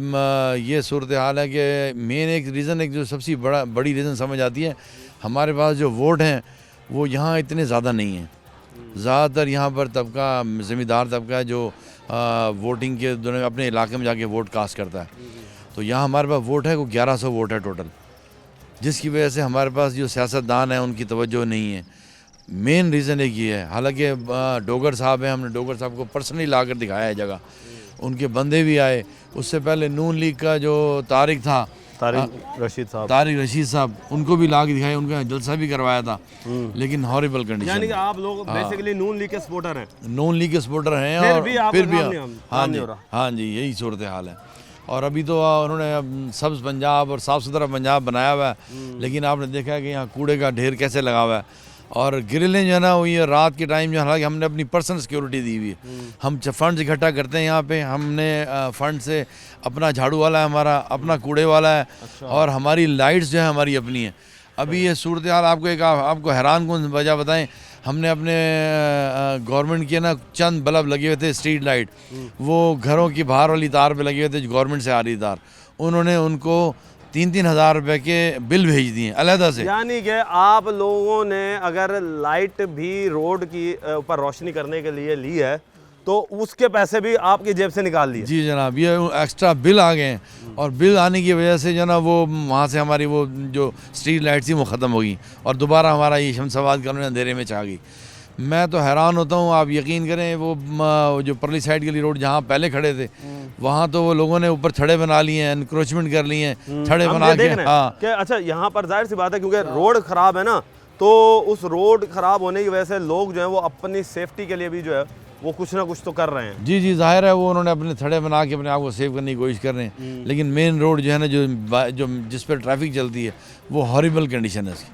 ये सूरत हाल है कि मेन एक रीज़न, एक जो सबसे बड़ी रीज़न समझ आती है, हमारे पास जो वोट हैं वो यहाँ इतने ज़्यादा नहीं हैं, ज़्यादातर यहाँ पर तबका ज़मींदार तबका है जो वोटिंग के दौरान अपने इलाके में जाके वोट कास्ट करता है, तो यहाँ हमारे पास वोट है वो 1100 वोट है टोटल, जिसकी वजह से हमारे पास जो सियासतदान है उनकी तवज्जो नहीं है। मेन रीज़न एक ये है, हालांकि डोगर साहब हैं, हमने डोगर साहब को पर्सनली ला कर दिखाया है जगह, उनके बंदे भी आए, उससे पहले नून लीग का जो तारिक था तारिक रशीद साहब, तारिक रशीद साहब, उनको भी ला के दिखाया, उनका जलसा भी करवाया था, लेकिन हॉरिबल कंडीशन। यानी कि आप लोग बेसिकली नून लीग के सपोर्टर हैं? नून लीग के सपोर्टर हैं, फिर और भी आप फिर भी काम नहीं हो रहा। हाँ जी, यही सूरत हाल है। और अभी तो उन्होंने सब्ज़ पंजाब और साफ़ सुथरा पंजाब बनाया हुआ है, लेकिन आपने देखा है कि यहाँ कूड़े का ढेर कैसे लगा हुआ है। और ग्रिलें जो है ना, वो ये रात के टाइम जो, हालांकि हमने अपनी पर्सनल सिक्योरिटी दी हुई है, हम फंड इकट्ठा करते हैं यहाँ पे, हमने फंड से अपना झाड़ू वाला है हमारा, अपना कूड़े वाला है, और हमारी लाइट्स जो है हमारी अपनी है। अभी ये सूरत हाल आपको हैरान कौन वजह बताएं, हमने अपने गवर्नमेंट के ना चंद बल्ब लगे हुए थे, स्ट्रीट लाइट, वो घरों की बाहर वाली तार पे लगे हुए थे, गवर्नमेंट से आ रही तार, उन्होंने उनको 3-3 हज़ार रुपये के बिल भेज दिए अलहदा से। यानी कि आप लोगों ने अगर लाइट भी रोड की ऊपर रोशनी करने के लिए ली है तो उसके पैसे भी आपकी जेब से निकाल लिए? जी जनाब, ये एक्स्ट्रा बिल आ गए हैं, और बिल आने की वजह से जो ना वो वहाँ से हमारी वो जो स्ट्रीट लाइट थी वो ख़त्म हो गई, और दोबारा हमारा ये शमसाबाद कॉलोनी अंधेरे में छा गई। मैं तो हैरान होता हूँ, आप यकीन करें, वो जो परली साइड गली रोड जहाँ पहले खड़े थे, वहाँ तो वो लोगों ने ऊपर छड़े बना लिए हैं, इंक्रोचमेंट कर लिए हैं, छड़े बना के। हाँ, अच्छा, यहाँ पर जाहिर सी बात है क्योंकि रोड ख़राब है ना, तो उस रोड ख़राब होने की वजह से लोग जो है वो अपनी सेफ्टी के लिए भी जो है वो कुछ ना कुछ तो कर रहे हैं। जी जी, जाहिर है, वो उन्होंने अपने थड़े बना के अपने आप को सेव करने की कोशिश कर रहे हैं, लेकिन मेन रोड जो है ना, जो जिस पर ट्रैफिक चलती है, वो हॉरिबल कंडीशन है इसकी,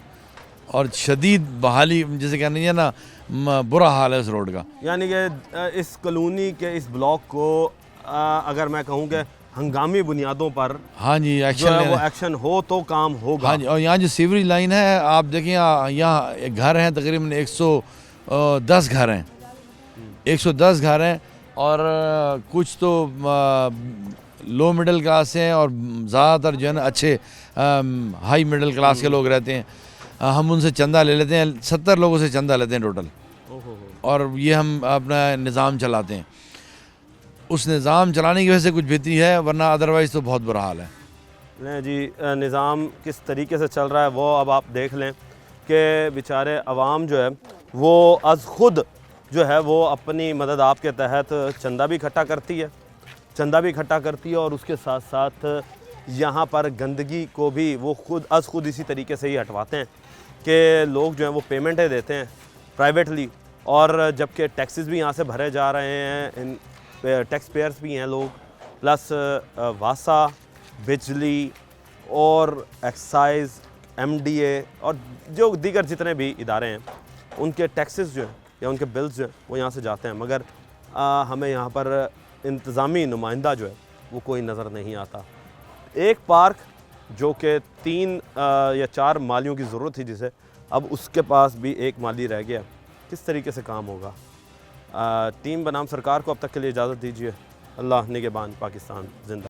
और शदीद बहाली, जैसे कहने है ना, बुरा हाल है इस रोड का। यानी कि इस कॉलोनी के इस ब्लॉक को अगर मैं कहूँ कि हंगामी बुनियादों पर, हाँ जी, एक्शन हो तो काम होगा। हाँ जी, और यहाँ जो सीवरेज लाइन है, आप देखिए यहाँ घर हैं, तकरीबन 110 घर हैं, 110 घर हैं, और कुछ तो लो मिडिल क्लास हैं, और ज़्यादातर जो है ना अच्छे हाई मिडिल क्लास के लोग रहते हैं। हम उनसे चंदा ले लेते हैं, 70 लोगों से चंदा लेते हैं टोटल, और ये हम अपना निज़ाम चलाते हैं। उस निज़ाम चलाने की वजह से कुछ बेहतरी है, वरना अदरवाइज़ तो बहुत बुरा हाल है। नहीं जी, निज़ाम किस तरीके से चल रहा है वो अब आप देख लें कि बेचारे अवाम जो है वो अज़ खुद जो है वो अपनी मदद आपके तहत चंदा भी इकट्ठा करती है, और उसके साथ साथ यहाँ पर गंदगी को भी वो खुद इसी तरीके से ही हटवाते हैं कि लोग जो हैं वो पेमेंटें देते हैं प्राइवेटली, और जबकि टैक्सेस भी यहाँ से भरे जा रहे हैं, इन टैक्स पेयर्स भी हैं लोग, प्लस वासा, बिजली और एक्साइज, MDA और जो दीगर जितने भी इदारे हैं, उनके टैक्सेस जो हैं या उनके बिल्स जो हैं वो यहाँ से जाते हैं, मगर हमें यहाँ पर इंतज़ामी नुमाइंदा जो है वो कोई नज़र नहीं आता। एक पार्क जो कि 3 या 4 मालियों की ज़रूरत थी, जिसे अब उसके पास भी एक माली रह गया, किस तरीके से काम होगा? टीम बनाम सरकार को अब तक के लिए इजाज़त दीजिए। अल्लाह निगहबान पाकिस्तान जिंदा।